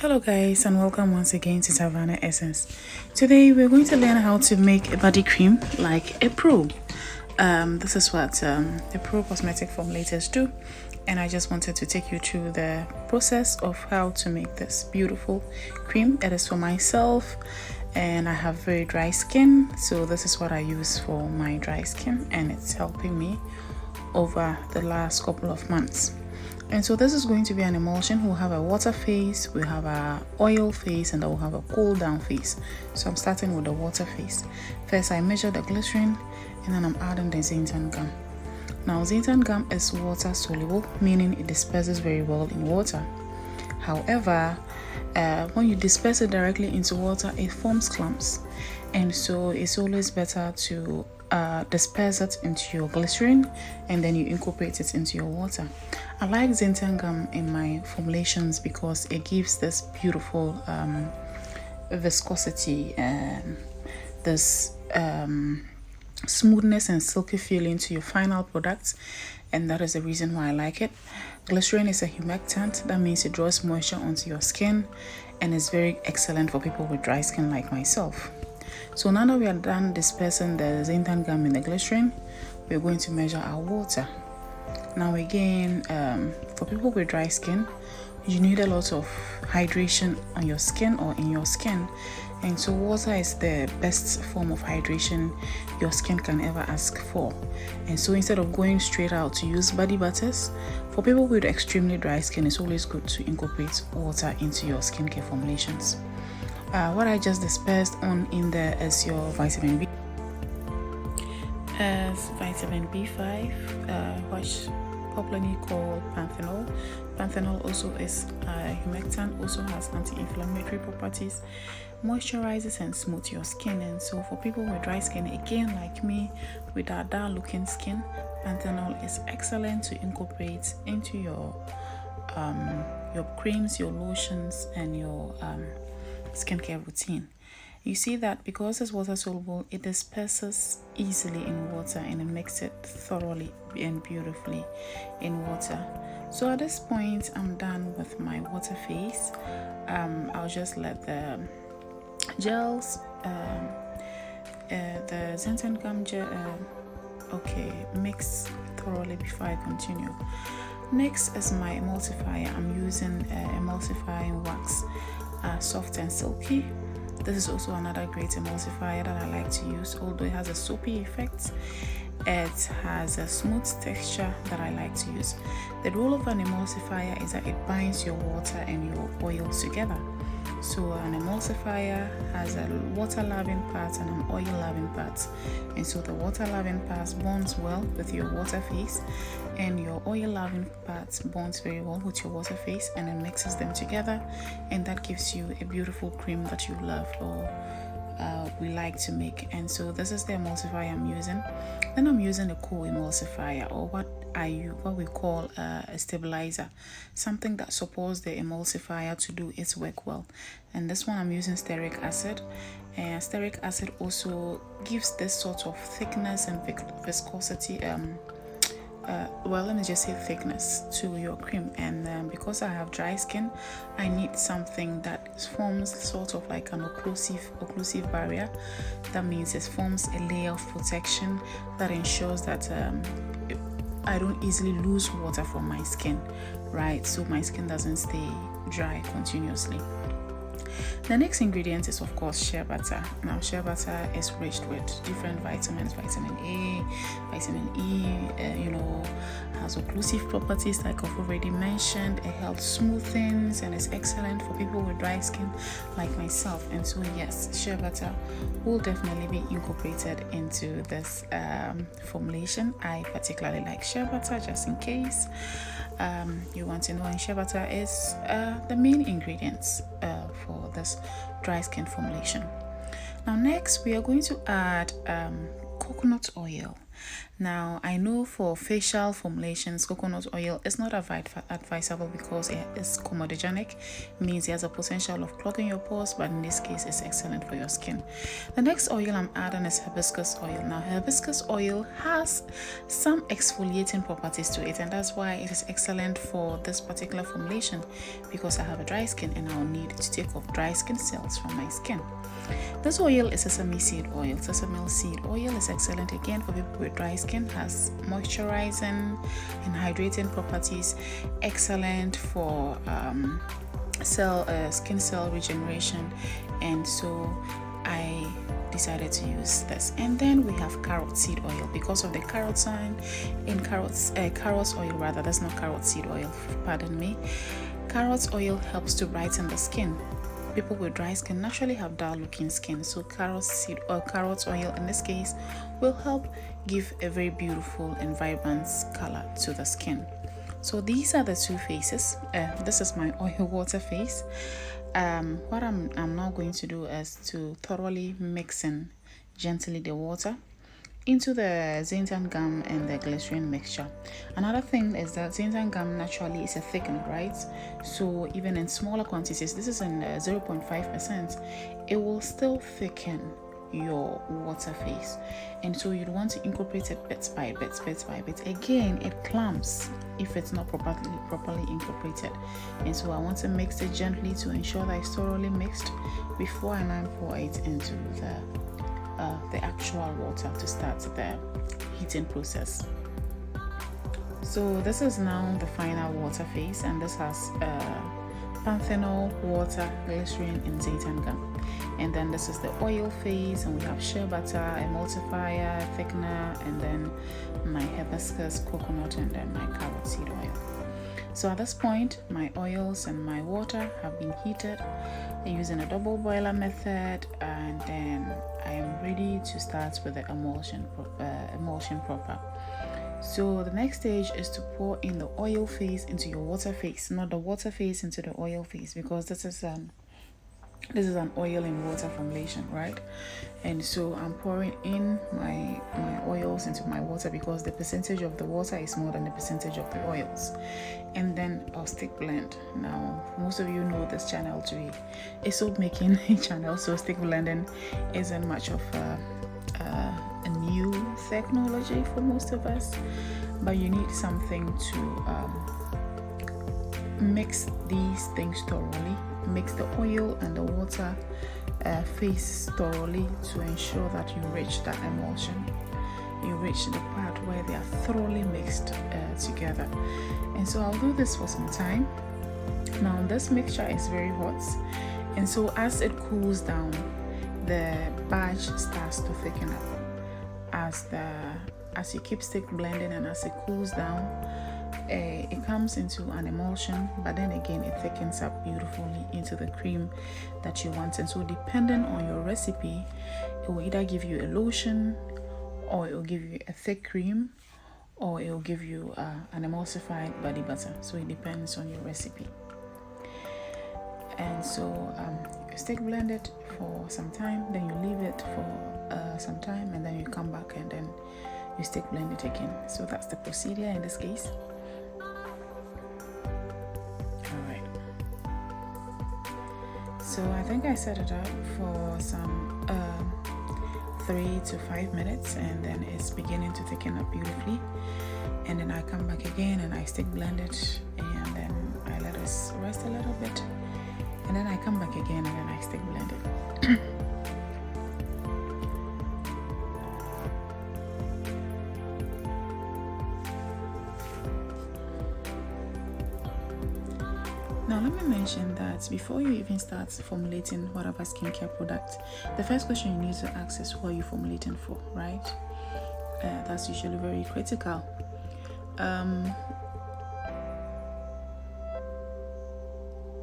Hello guys, and welcome once again to Savannah Essence. Today we're going to learn how to make a body cream like a pro. This is what the Pro cosmetic formulators do, and I just wanted to take you through the process of how to make this beautiful cream. It is for myself and I have very dry skin, so this is what I use for my dry skin, and it's helping me over the last couple of months. And so this is going to be an emulsion. We'll have a water phase, we have a oil phase, and then we'll have a cool down phase. So I'm starting with the water phase. First I measure the glycerin, and then I'm adding the xanthan gum. Now xanthan gum is water soluble, meaning it disperses very well in water. However, when you disperse it directly into water, it forms clumps, and so it's always better to disperse it into your glycerin and then you incorporate it into your water. I like xanthan gum in my formulations because it gives this beautiful viscosity and this smoothness and silky feeling to your final product, and that is the reason why I like it. Glycerin is a humectant. That means it draws moisture onto your skin and is very excellent for people with dry skin like myself. So now that we are done dispersing the xanthan gum in the glycerin, we're going to measure our water. Now again, for people with dry skin, you need a lot of hydration on your skin or in your skin, and so water is the best form of hydration your skin can ever ask for. And so instead of going straight out to use body butters, for people with extremely dry skin, it's always good to incorporate water into your skincare formulations. What I just dispersed on in there is your vitamin B. As vitamin B5, which popularly called panthenol. Panthenol also is a humectant, also has anti-inflammatory properties, moisturizes and smooths your skin. And so for people with dry skin, again like me, with our dull looking skin, panthenol is excellent to incorporate into your creams, your lotions, and your skincare routine. You see that because it's water soluble, it disperses easily in water and it makes it thoroughly and beautifully in water. So at this point, I'm done with my water phase. I'll just let the gels, the xanthan gum gel, mix thoroughly before I continue. Next is my emulsifier. I'm using emulsifying wax, soft and silky. This is also another great emulsifier that I like to use. Although it has a soapy effect, it has a smooth texture that I like to use. The role of an emulsifier is that it binds your water and your oils together. So an emulsifier has a water loving part and an oil loving part, and so the water loving part bonds well with your water phase, and your oil loving part bonds very well with your water phase, and it mixes them together, and that gives you a beautiful cream that you love or we like to make. And so this is the emulsifier I'm using. Then I'm using a co-emulsifier, or what we call a stabilizer, something that supports the emulsifier to do its work well. And this one I'm using stearic acid, and stearic acid also gives this sort of thickness and viscosity, let me just say thickness to your cream. And because I have dry skin, I need something that forms sort of like an occlusive barrier. That means it forms a layer of protection that ensures that I don't easily lose water from my skin, right? So my skin doesn't stay dry continuously. The next ingredient is of course shea butter. Now shea butter is rich with different vitamins, vitamin A, vitamin E, has occlusive properties like I've already mentioned. It helps smooth things and is excellent for people with dry skin like myself. And so yes, shea butter will definitely be incorporated into this formulation. I particularly like shea butter just in case you want to know, and shea butter is the main ingredients for this dry skin formulation. Now next we are going to add coconut oil. Now, I know for facial formulations, coconut oil is not advisable because it is comedogenic, means it has a potential of clogging your pores, but in this case, it's excellent for your skin. The next oil I'm adding is hibiscus oil. Now, hibiscus oil has some exfoliating properties to it, and that's why it is excellent for this particular formulation, because I have a dry skin and I'll need to take off dry skin cells from my skin. This oil is sesame seed oil. Sesame seed oil is excellent again for people with dry skin, has moisturizing and hydrating properties, excellent for skin cell regeneration, and so I decided to use this. And then we have carrot seed oil, because of the carotene in carrot oil rather, that's not carrot seed oil, pardon me. Carrot oil helps to brighten the skin. People with dry skin naturally have dull looking skin, so carrot seed or carrot oil in this case will help give a very beautiful and vibrant color to the skin. So these are the two phases. This is my oil water phase. What I'm now going to do is to thoroughly mix in gently the water into the xanthum gum and the glycerin mixture. Another thing is that xanthum gum naturally is a thickener, right? So even in smaller quantities, this is in 0.5%, it will still thicken your water phase, and so you'd want to incorporate it bit by bit. Again, it clumps if it's not properly incorporated, and so I want to mix it gently to ensure that it's thoroughly mixed before I now pour it into the actual water to start the heating process. So this is now the final water phase, and this has panthenol, water, glycerin, and xanthum gum. And then this is the oil phase, and we have shea butter, emulsifier, thickener, and then my hibiscus coconut, and then my carrot seed oil. So at this point, my oils and my water have been heated using a double boiler method, and then I am ready to start with the emulsion proper. So the next stage is to pour in the oil phase into your water phase, not the water phase into the oil phase, because this is an oil and water formulation, right? And so I'm pouring in my oils into my water because the percentage of the water is more than the percentage of the oils. And then I'll stick blend. Now, most of you know this channel to be a soap making channel, so stick blending isn't much of a new technology for most of us, but you need something to mix these things thoroughly. Mix the oil and the water phase thoroughly to ensure that you reach that emulsion. You reach the part where they are thoroughly mixed together. And so I'll do this for some time. Now this mixture is very hot, and so as it cools down, the batch starts to thicken up. As you keep stick blending and as it cools down, it comes into an emulsion, but then again it thickens up beautifully into the cream that you want. And so depending on your recipe, it will either give you a lotion, or it will give you a thick cream, or it will give you an emulsified body butter. So it depends on your recipe. And so you stick blend it for some time, then you leave it for some time, and then you come back and then you stick blend it again. So that's the procedure in this case. Alright, so I think I set it up for some 3 to 5 minutes, and then it's beginning to thicken up beautifully. And then I come back again and I stick blend it, and then I let it rest a little bit, and then I come back again and then I stick blend it. Now let me mention that before you even start formulating whatever skincare product, the first question you need to ask is who are you formulating for, right? That's usually very critical.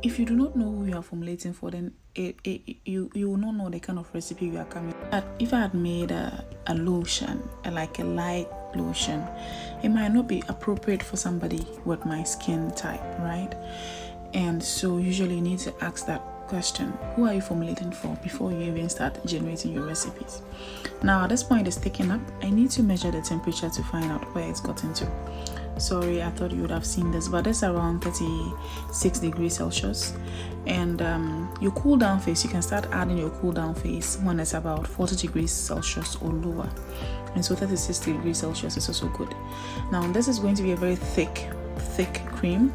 If you do not know who you are formulating for, then you will not know the kind of recipe you are coming. If I had made a lotion, like a light lotion, it might not be appropriate for somebody with my skin type, right? And so usually you need to ask that question: who are you formulating for before you even start generating your recipes? Now at this point it's taken up. I need to measure the temperature to find out where it's gotten to. Sorry, I thought you would have seen this, but it's around 36 degrees Celsius. And your cool down phase, you can start adding your cool down phase when it's about 40 degrees Celsius or lower. And so 36 degrees Celsius is also good. Now this is going to be a very thick cream.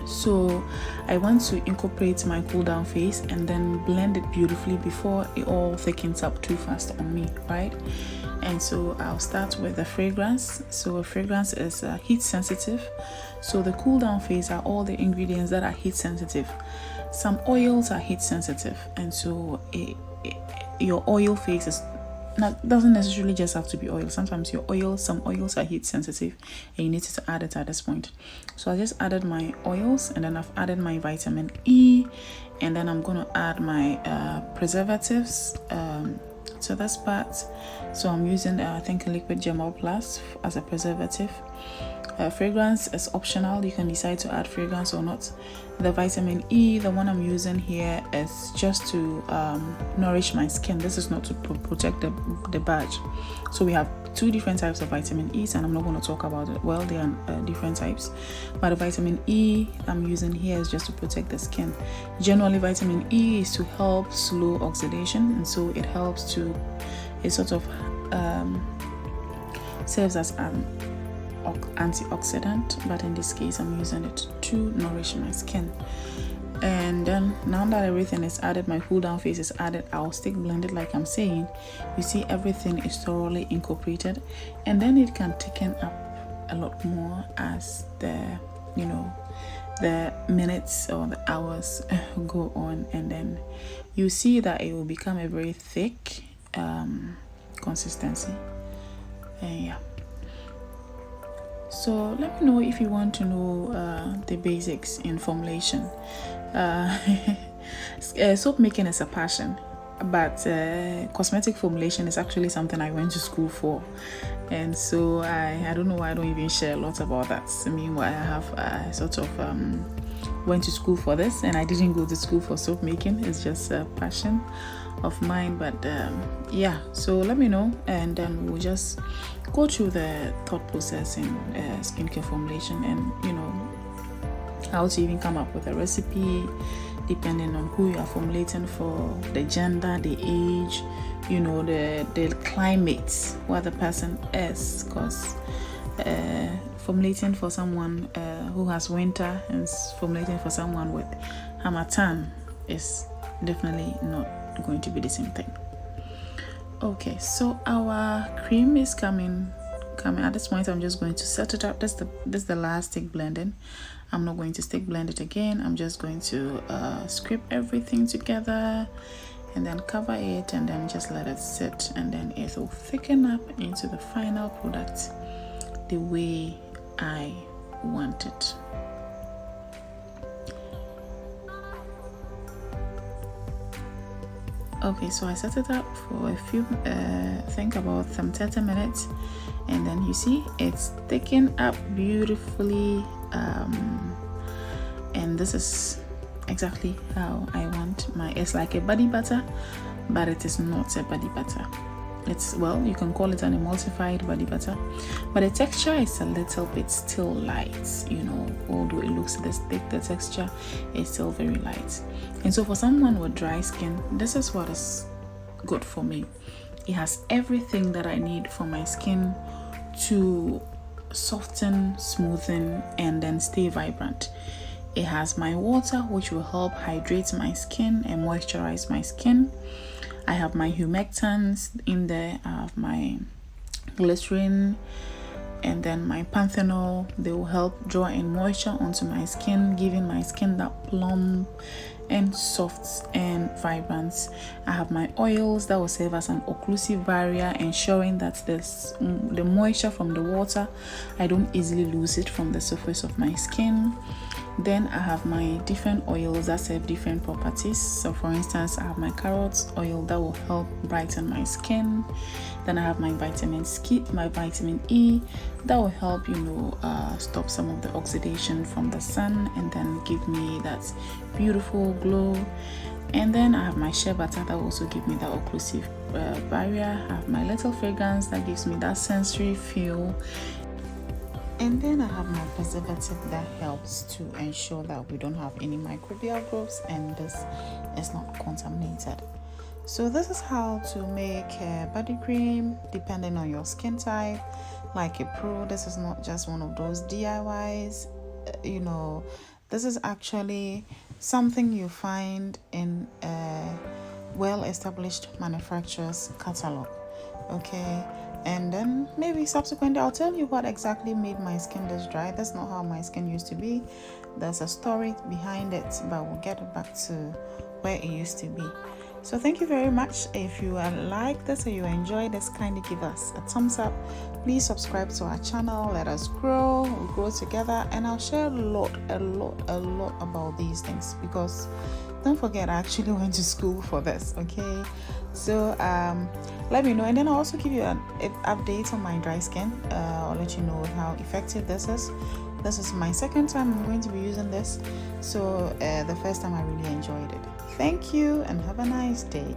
So I want to incorporate my cool down phase and then blend it beautifully before it all thickens up too fast on me, right? And so I'll start with the fragrance. So a fragrance is heat sensitive. So the cool down phase are all the ingredients that are heat sensitive. Some oils are heat sensitive, and so your oil phase is doesn't necessarily just have to be oil. Sometimes some oils are heat sensitive and you need to add it at this point. So I just added my oils, and then I've added my vitamin E, and then I'm going to add my preservatives to this part. So I'm using I think liquid Gemal Plus as a preservative. Fragrance is optional. You can decide to add fragrance or not. The vitamin E, the one I'm using here, is just to nourish my skin. This is not to protect the badge. So we have two different types of vitamin E's, and I'm not going to talk about it. Well, they are different types, but the vitamin E I'm using here is just to protect the skin. Generally, vitamin E is to help slow oxidation, and so it helps to, it sort of serves as an antioxidant, but in this case I'm using it to nourish my skin. And then now that everything is added, my cool down phase is added, I'll stick blend it like I'm saying. You see everything is thoroughly incorporated, and then it can thicken up a lot more as the minutes or the hours go on, and then you see that it will become a very thick consistency. And yeah, so let me know if you want to know the basics in formulation. Soap making is a passion, but cosmetic formulation is actually something I went to school for, and so I don't know why I don't even share a lot about that. I mean, I have sort of went to school for this, and I didn't go to school for soap making. It's just a passion of mine. But yeah, so let me know, and then we'll just go through the thought process in skincare formulation, and how to even come up with a recipe depending on who you are formulating for, the gender, the age, the climate where the person is, because formulating for someone who has winter and formulating for someone with harmattan is definitely not going to be the same thing. Okay, so our cream is coming. At this point, I'm just going to set it up. This is the last stick blending. I'm not going to stick blend it again. I'm just going to scrape everything together and then cover it, and then just let it sit, and then it will thicken up into the final product the way I want it. Okay, so I set it up for a few, think about some 30 minutes, and then you see it's thickened up beautifully, and this is exactly how I want my. It's like a body butter, but it is not a body butter. It's, well, you can call it an emulsified body butter, but the texture is a little bit still light, although it looks this thick, the texture is still very light. And so for someone with dry skin, this is what is good for me. It has everything that I need for my skin to soften, smoothen, and then stay vibrant. It has my water, which will help hydrate my skin and moisturize my skin. I have my humectants in there. I have my glycerin, and then my panthenol. They will help draw in moisture onto my skin, giving my skin that plump and soft and vibrant. I have my oils that will serve as an occlusive barrier, ensuring that the moisture from the water, I don't easily lose it from the surface of my skin. Then I have my different oils that serve different properties. So for instance, I have my carrot oil that will help brighten my skin. Then I have my vitamin E that will help stop some of the oxidation from the sun and then give me that beautiful glow. And then I have my shea butter that will also give me that occlusive barrier. I have my little fragrance that gives me that sensory feel. And then I have my preservative that helps to ensure that we don't have any microbial growths and this is not contaminated. So this is how to make a body cream depending on your skin type, like a pro. This is not just one of those DIYs, you know, this is actually something you find in a well-established manufacturer's catalog. Okay, and then maybe subsequently I'll tell you what exactly made my skin this dry. That's not how my skin used to be. There's a story behind it, but we'll get back to where it used to be. So thank you very much. If you like this or you enjoy this, kindly give us a thumbs up. Please subscribe to our channel. Let us grow. We'll grow together, and I'll share a lot about these things, because don't forget I actually went to school for this. Okay, so let me know, and then I'll also give you an update on my dry skin. I'll let you know how effective this is. This is my second time I'm going to be using this, so the first time I really enjoyed it. Thank you and have a nice day.